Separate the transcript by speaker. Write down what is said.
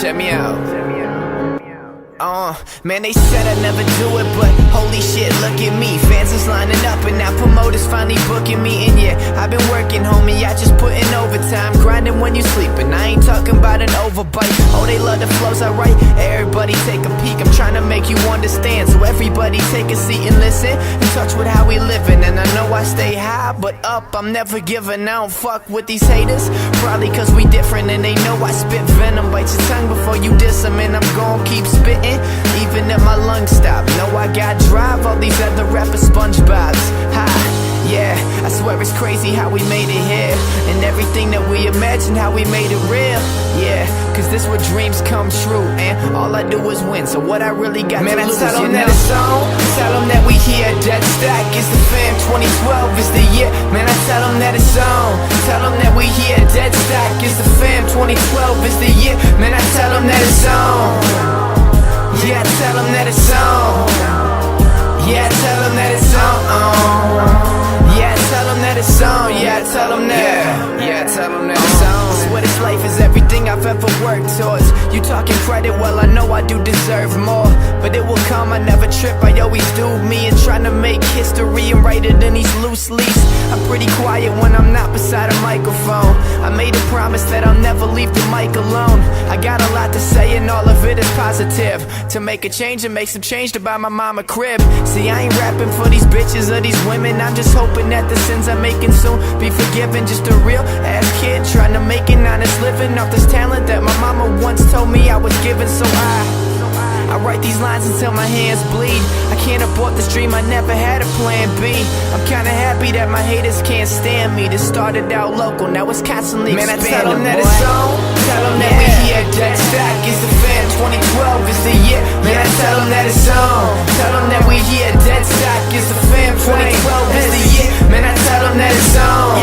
Speaker 1: check me out. Man, they said I'd never do it, but holy shit, look at me. Fans is lining up and now promoters finally booking me. And yeah, I've been working, homie, I just put in overtime. Grinding when you sleeping, I ain't talking about an overbite. Oh, they love the flows I write, everybody take a peek. I'm trying to make you understand, so everybody take a seat and listen. In touch with how we living, and I know I stay high, but up, I'm never giving. I don't fuck with these haters, probably cause we different. And they know I spit venom, bite your tongue before you diss them. And I'm gon' keep spitting, even if my lungs stop. No, I got drive, all these other rappers SpongeBob's. Ha, yeah, I swear it's crazy how we made it here. And everything that we imagined, how we made it real. Yeah, cause this where dreams come true. And all I do is win, so what I really got to lose. Man, I tell them that it's on, tell them that we here. Dead Stack is the fam, 2012 is the year. Man, I tell them that it's on, tell them that we here. Dead Stack is the fam, 2012 is the year. Man, I tell them that it's on. Yeah, tell them that it's on. Yeah, tell them that it's on. Yeah, tell them that it's on. Yeah, tell them that. Yeah, tell them that it's on. I swear this life is everything I've ever worked towards. You talking credit, well I know I do deserve more. But it will come, I never trip, I always do me. And trying to make history and write it in these loose leaves. I'm pretty quiet when I'm not beside a microphone. I made a promise that I'll never leave the mic alone. I got a lot to say and all of it is positive. To make a change and make some change to buy my mama crib. See, I ain't rapping for these bitches or these women. I'm just hoping that the sins I'm making soon be forgiven. Just a real ass kid trying to make an honest living off this talent that my mama once told me I was given. So I write these lines until my hands bleed. I can't abort this dream, I never had a plan B. I'm kinda happy that my haters can't stand me. This started out local, now it's constantly expanding. Man, I tell them that it's on, tell them that we here. Dead Stack is the fan, 2012 is the year. Man, I tell them that it's on, tell them that we here. Dead Stack is the fan, 2012 is the year. Man, I tell them that it's on.